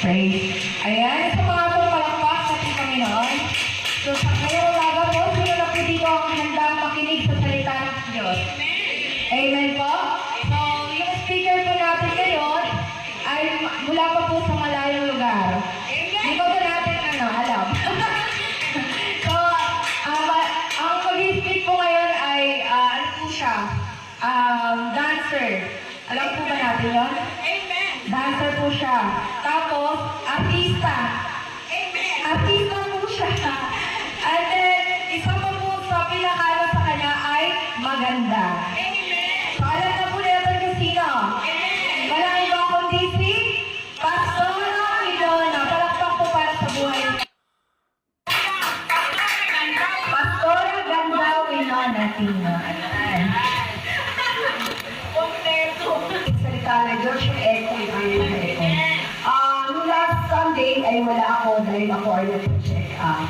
Praise. Ayan, sa mga pong palakpak sa ating Panginoon. So sa ngayong umaga po, sino na po dito ang handang makinig sa salita ng Diyos? Amen po? So, yung speaker po natin ngayon ay mula pa po sa malayong lugar. Hindi ko po natin alam. So, ang mag-speak po ngayon ay, ano po siya? Dancer. Alam po ba natin yun? Dancer po siya. Tapos, artista. Artista po siya. And then, isa pa po sa pinakala sa kanya ay maganda. So, alam na po natin kung sino. Walang iba kundi si Pastora Winona. Palakpak po para sa buhay. Pastora Ganda Winona Tino. Salita na Diyos yung echo yung ayun na echo. Noong last Sunday ay wala ako dahil ako ay nag-check up.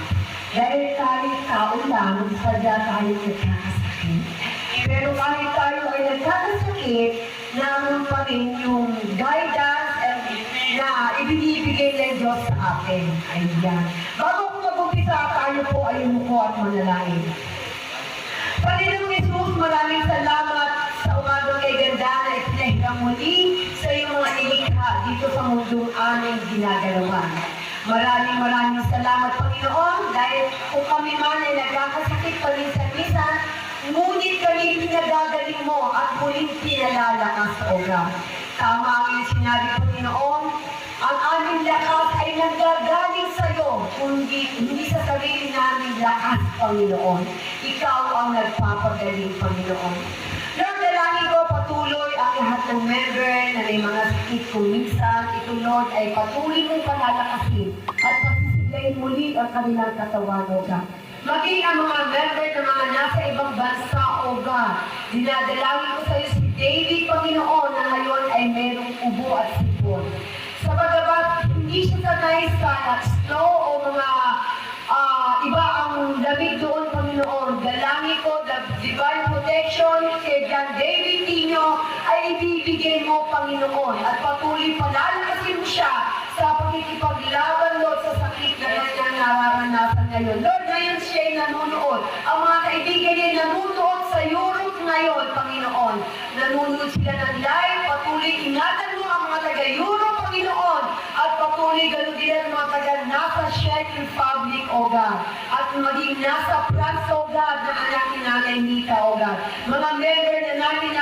Dahil kahit taon lang, sadya tayo nagkakasakit. Pero kahit tayo ay nagkakasakit, naman pa rin yung guidance na ibinibigay ng Diyos sa atin. Ayan. Bago ko mag-umpisa, tayo po ay umuko at manalangin. Panginoong Jesus, maraming salamat sa umagang kay ganda na ipinahirang muli sa iyong mga ilikha dito sa mundong aming ginagalawan. Maraming salamat, Panginoon, dahil kung kami man ay nagkakasakit paminsan-minsan, ngunit kami pinagagaling mo at muling pinalalakas, O God. Tama ang iyong sinabi, Panginoon, ang aming lakas ay nanggagaling sa iyo, hindi sa sarili namin lakas, Panginoon. Ikaw ang nagpapagaling, Panginoon. Lord, dalangin ko patuloy ang lahat ng member na may mga sakit kung minsan. Ito, Lord, ay patuloy mong palalakasin at pasisiglayin muli ang kanilang katawan, O God. Maging ang mga member na mga nasa ibang bansa, O God. Dinadalangin ko sa iyo si David, Panginoon, na ngayon ay merong ubo at sipon. Sa bagabat, hindi siya sanay sa snow o mga iba ang lamig doon, Panginoon. Dalangin ko, the divine protection kay John David Tino ay ibibigay mo, Panginoon. At patuloy palalakasin mo siya sa pakikipaglaban, Lord, sa sakit na kanyang nararanasan ngayon. Lord, ngayon siya ay nanonood. Ang mga kaibigan niya nanonood sa Europe ngayon, Panginoon. Nanonood sila ng live. Patuloy ingatan mo ang mga taga-Europe, Panginoon. At patuloy gano'n din ang mga taga-nasa Czech Republic, O God. At maging nasa France, O God, na anak ni Nanay Nita, O God. Mga member na namin